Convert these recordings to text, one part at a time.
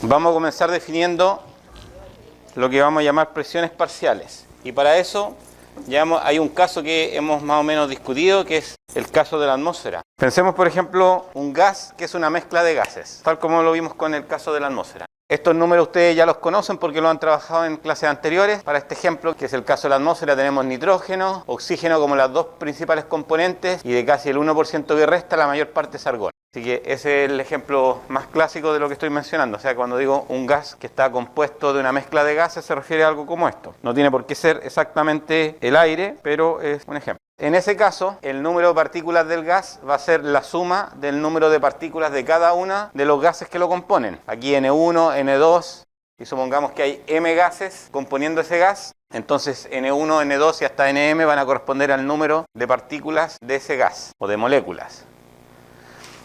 Vamos a comenzar definiendo lo que vamos a llamar presiones parciales. Y para eso hay un caso que hemos más o menos discutido, que es el caso de la atmósfera. Pensemos, por ejemplo, un gas que es una mezcla de gases, tal como lo vimos con el caso de la atmósfera. Estos números ustedes ya los conocen porque lo han trabajado en clases anteriores. Para este ejemplo, que es el caso de la atmósfera, tenemos nitrógeno, oxígeno como las dos principales componentes, y de casi el 1% que resta, la mayor parte es argón. Así que ese es el ejemplo más clásico de lo que estoy mencionando. O sea, cuando digo un gas que está compuesto de una mezcla de gases, se refiere a algo como esto. No tiene por qué ser exactamente el aire, pero es un ejemplo. En ese caso, el número de partículas del gas va a ser la suma del número de partículas de cada una de los gases que lo componen. Aquí N1, N2, y supongamos que hay M gases componiendo ese gas. Entonces N1, N2 y hasta Nm van a corresponder al número de partículas de ese gas, o de moléculas.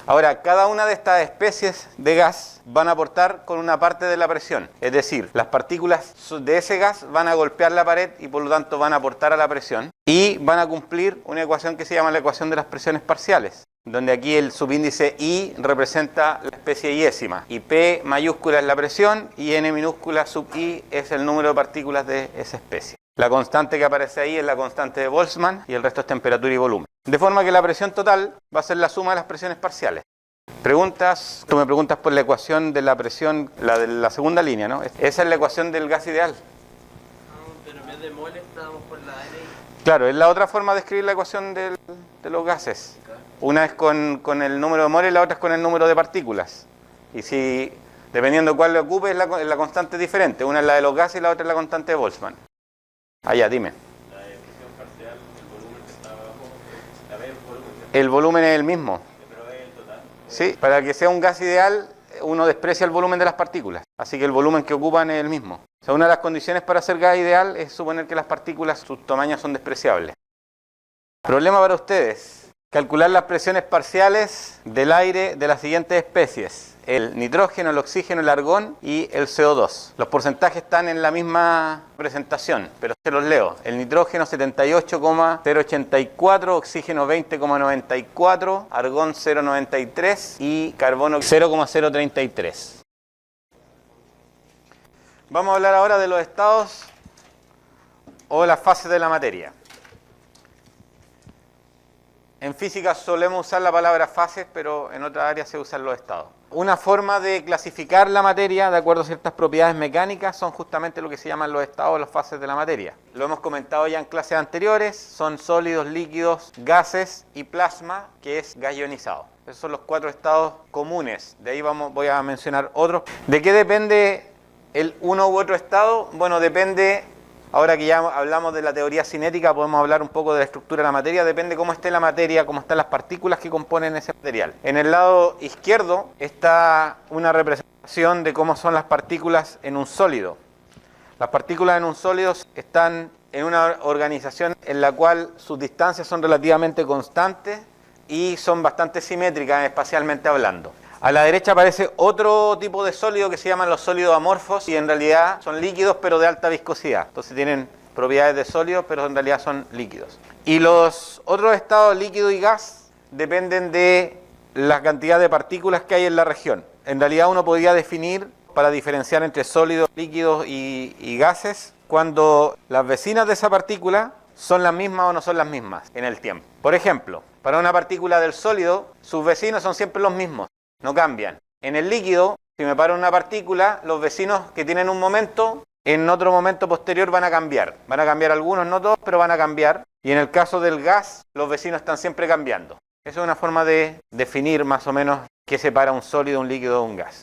Ahora, cada una de estas especies de gas van a aportar con una parte de la presión. Es decir, las partículas de ese gas van a golpear la pared y por lo tanto van a aportar a la presión. Y van a cumplir una ecuación que se llama la ecuación de las presiones parciales, donde aquí el subíndice I representa la especie iésima. Y P mayúscula es la presión y N minúscula sub I es el número de partículas de esa especie. La constante que aparece ahí es la constante de Boltzmann y el resto es temperatura y volumen. De forma que la presión total va a ser la suma de las presiones parciales. ¿Preguntas? Tú me preguntas por la ecuación de la presión, la de la segunda línea, ¿no? Esa es la ecuación del gas ideal. Pero en vez de mol estábamos por la N. Claro, es la otra forma de escribir la ecuación de los gases. Una es con el número de moles y la otra es con el número de partículas. Y si, dependiendo de cuál le ocupe, la constante es diferente. Una es la de los gases y la otra es la constante de Boltzmann. Ya, dime. La de presión parcial, el volumen que está abajo, la B, el volumen. El volumen es el mismo. Pero es el total. Sí, para que sea un gas ideal, uno desprecia el volumen de las partículas. Así que el volumen que ocupan es el mismo. O sea, una de las condiciones para ser gas ideal es suponer que las partículas, sus tamaños son despreciables. Problema para ustedes. Calcular las presiones parciales del aire de las siguientes especies: el nitrógeno, el oxígeno, el argón y el CO2. Los porcentajes están en la misma presentación, pero se los leo. El nitrógeno 78,084, oxígeno 20,94, argón 0,93 y carbono 0,033. Vamos a hablar ahora de los estados o las fases de la materia. En física solemos usar la palabra fases, pero en otras áreas se usan los estados. Una forma de clasificar la materia de acuerdo a ciertas propiedades mecánicas son justamente lo que se llaman los estados o las fases de la materia. Lo hemos comentado ya en clases anteriores, son sólidos, líquidos, gases y plasma, que es gas ionizado. Esos son los 4 estados comunes. De ahí voy a mencionar otros. ¿De qué depende el uno u otro estado? Bueno, depende. Ahora que ya hablamos de la teoría cinética, podemos hablar un poco de la estructura de la materia. Depende cómo esté la materia, cómo están las partículas que componen ese material. En el lado izquierdo está una representación de cómo son las partículas en un sólido. Las partículas en un sólido están en una organización en la cual sus distancias son relativamente constantes y son bastante simétricas espacialmente hablando. A la derecha aparece otro tipo de sólido que se llaman los sólidos amorfos y en realidad son líquidos pero de alta viscosidad. Entonces tienen propiedades de sólidos pero en realidad son líquidos. Y los otros estados líquido y gas dependen de la cantidad de partículas que hay en la región. En realidad uno podría definir para diferenciar entre sólidos, líquidos y gases cuando las vecinas de esa partícula son las mismas o no son las mismas en el tiempo. Por ejemplo, para una partícula del sólido, sus vecinos son siempre los mismos. No cambian. En el líquido, si me paro una partícula, los vecinos que tienen un momento, en otro momento posterior van a cambiar. Van a cambiar algunos, no todos, pero van a cambiar. Y en el caso del gas, los vecinos están siempre cambiando. Esa es una forma de definir más o menos qué separa un sólido, un líquido de un gas.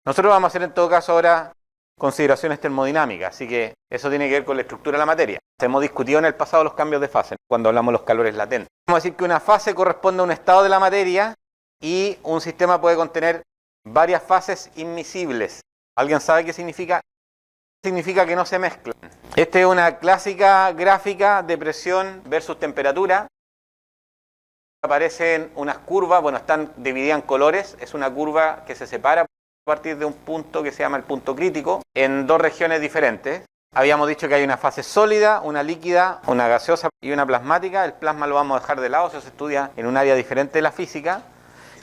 Nosotros vamos a hacer en todo caso ahora consideraciones termodinámicas, así que eso tiene que ver con la estructura de la materia. Hemos discutido en el pasado los cambios de fase, cuando hablamos de los calores latentes. Vamos a decir que una fase corresponde a un estado de la materia y un sistema puede contener varias fases inmiscibles. ¿Alguien sabe qué significa? Significa que no se mezclan. Esta es una clásica gráfica de presión versus temperatura. Aparecen unas curvas, bueno, están divididas en colores. Es una curva que se separa a partir de un punto que se llama el punto crítico, en dos regiones diferentes. Habíamos dicho que hay una fase sólida, una líquida, una gaseosa y una plasmática. El plasma lo vamos a dejar de lado, eso se estudia en un área diferente de la física.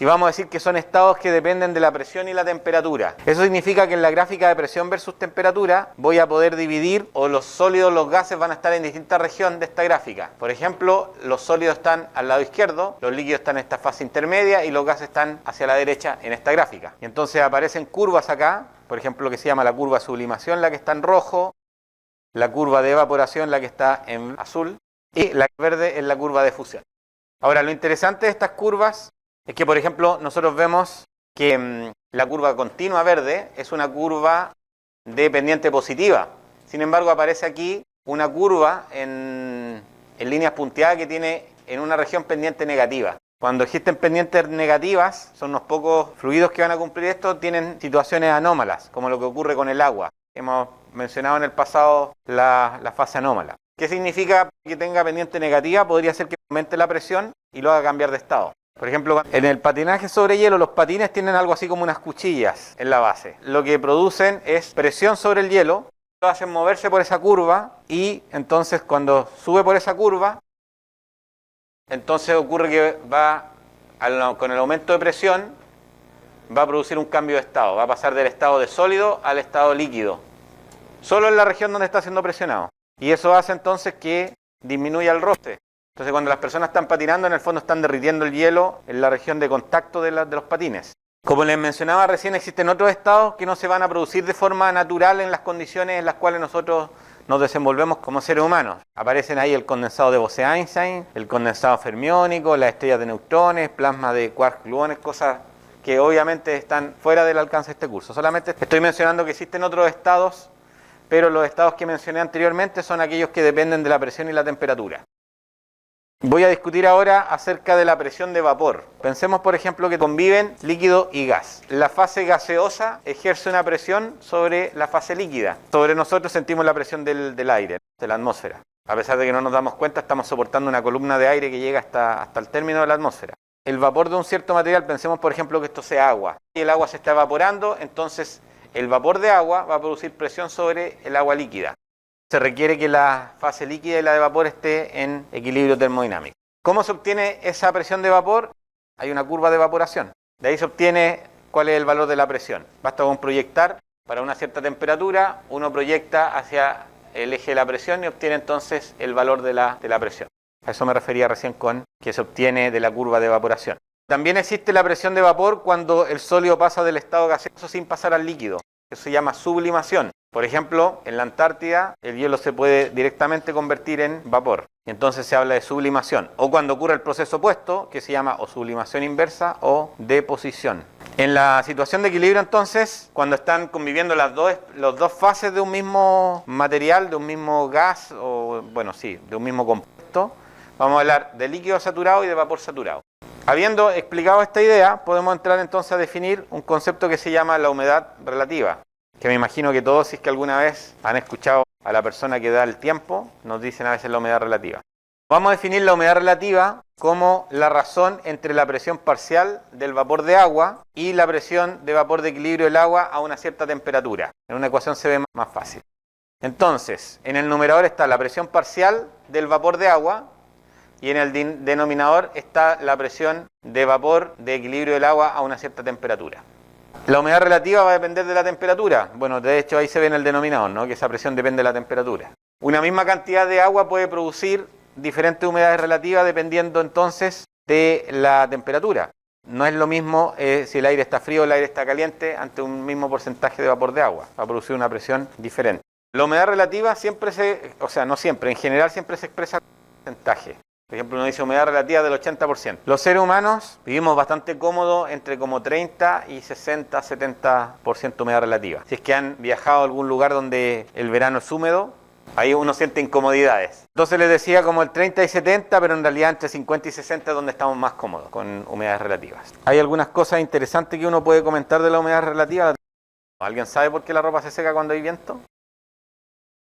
Y vamos a decir que son estados que dependen de la presión y la temperatura. Eso significa que en la gráfica de presión versus temperatura voy a poder dividir, o los sólidos, los gases van a estar en distintas regiones de esta gráfica. Por ejemplo, los sólidos están al lado izquierdo, los líquidos están en esta fase intermedia y los gases están hacia la derecha en esta gráfica. Y entonces aparecen curvas acá, por ejemplo, que se llama la curva de sublimación, la que está en rojo, la curva de evaporación, la que está en azul, y la verde es la curva de fusión. Ahora, lo interesante de estas curvas es que, por ejemplo, nosotros vemos que la curva continua verde es una curva de pendiente positiva. Sin embargo, aparece aquí una curva en líneas punteadas que tiene en una región pendiente negativa. Cuando existen pendientes negativas, son unos pocos fluidos que van a cumplir esto, tienen situaciones anómalas, como lo que ocurre con el agua. Hemos mencionado en el pasado la fase anómala. ¿Qué significa que tenga pendiente negativa? Podría ser que aumente la presión y lo haga cambiar de estado. Por ejemplo, en el patinaje sobre hielo, los patines tienen algo así como unas cuchillas en la base. Lo que producen es presión sobre el hielo, lo hacen moverse por esa curva y entonces cuando sube por esa curva, entonces ocurre que con el aumento de presión, va a producir un cambio de estado. Va a pasar del estado de sólido al estado líquido. Solo en la región donde está siendo presionado. Y eso hace entonces que disminuya el roce. Entonces cuando las personas están patinando, en el fondo están derritiendo el hielo en la región de contacto de los patines. Como les mencionaba recién, existen otros estados que no se van a producir de forma natural en las condiciones en las cuales nosotros nos desenvolvemos como seres humanos. Aparecen ahí el condensado de Bose-Einstein, el condensado fermiónico, las estrellas de neutrones, plasma de quark-gluones, cosas que obviamente están fuera del alcance de este curso. Solamente estoy mencionando que existen otros estados, pero los estados que mencioné anteriormente son aquellos que dependen de la presión y la temperatura. Voy a discutir ahora acerca de la presión de vapor. Pensemos, por ejemplo, que conviven líquido y gas. La fase gaseosa ejerce una presión sobre la fase líquida. Sobre nosotros sentimos la presión del aire, de la atmósfera. A pesar de que no nos damos cuenta, estamos soportando una columna de aire que llega hasta el término de la atmósfera. El vapor de un cierto material, pensemos, por ejemplo, que esto sea agua. Y el agua se está evaporando, entonces el vapor de agua va a producir presión sobre el agua líquida. Se requiere que la fase líquida y la de vapor esté en equilibrio termodinámico. ¿Cómo se obtiene esa presión de vapor? Hay una curva de evaporación. De ahí se obtiene cuál es el valor de la presión. Basta con proyectar para una cierta temperatura, uno proyecta hacia el eje de la presión y obtiene entonces el valor de la presión. A eso me refería recién con que se obtiene de la curva de evaporación. También existe la presión de vapor cuando el sólido pasa del estado gaseoso sin pasar al líquido. Eso se llama sublimación. Por ejemplo, en la Antártida el hielo se puede directamente convertir en vapor. Y entonces se habla de sublimación. O cuando ocurre el proceso opuesto, que se llama o sublimación inversa o deposición. En la situación de equilibrio, entonces, cuando están conviviendo las dos fases de un mismo material, de un mismo gas, de un mismo compuesto, vamos a hablar de líquido saturado y de vapor saturado. Habiendo explicado esta idea, podemos entrar entonces a definir un concepto que se llama la humedad relativa, que me imagino que todos, si es que alguna vez han escuchado a la persona que da el tiempo, nos dicen a veces la humedad relativa. Vamos a definir la humedad relativa como la razón entre la presión parcial del vapor de agua y la presión de vapor de equilibrio del agua a una cierta temperatura. En una ecuación se ve más fácil. Entonces, en el numerador está la presión parcial del vapor de agua y en el denominador está la presión de vapor de equilibrio del agua a una cierta temperatura. La humedad relativa va a depender de la temperatura. Bueno, de hecho ahí se ve en el denominador, ¿no? Que esa presión depende de la temperatura. Una misma cantidad de agua puede producir diferentes humedades relativas dependiendo entonces de la temperatura. No es lo mismo si el aire está frío o el aire está caliente ante un mismo porcentaje de vapor de agua. Va a producir una presión diferente. La humedad relativa en general siempre se expresa con porcentaje. Por ejemplo, uno dice humedad relativa del 80%. Los seres humanos vivimos bastante cómodos entre como 30 y 60, 70% humedad relativa. Si es que han viajado a algún lugar donde el verano es húmedo, ahí uno siente incomodidades. Entonces les decía como el 30 y 70, pero en realidad entre 50 y 60 es donde estamos más cómodos con humedades relativas. Hay algunas cosas interesantes que uno puede comentar de la humedad relativa. ¿Alguien sabe por qué la ropa se seca cuando hay viento?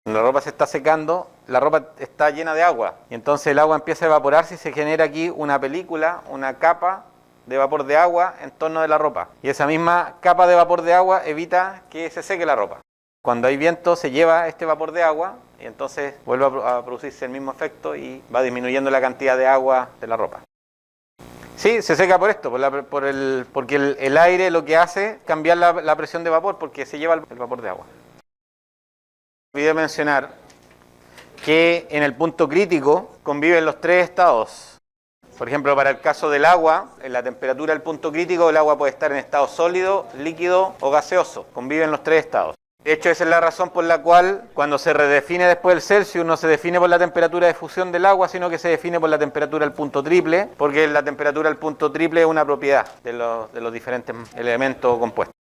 Cuando la ropa se está secando, la ropa está llena de agua y entonces el agua empieza a evaporarse y se genera aquí una película, una capa de vapor de agua en torno de la ropa. Y esa misma capa de vapor de agua evita que se seque la ropa. Cuando hay viento se lleva este vapor de agua y entonces vuelve a producirse el mismo efecto y va disminuyendo la cantidad de agua de la ropa. Sí, se seca por esto, porque el aire lo que hace es cambiar la presión de vapor porque se lleva el vapor de agua. Olvidé mencionar que en el punto crítico conviven los tres estados. Por ejemplo, para el caso del agua, en la temperatura del punto crítico, el agua puede estar en estado sólido, líquido o gaseoso. Conviven los tres estados. De hecho, esa es la razón por la cual cuando se redefine después el Celsius no se define por la temperatura de fusión del agua, sino que se define por la temperatura del punto triple, porque la temperatura del punto triple es una propiedad de los diferentes elementos compuestos.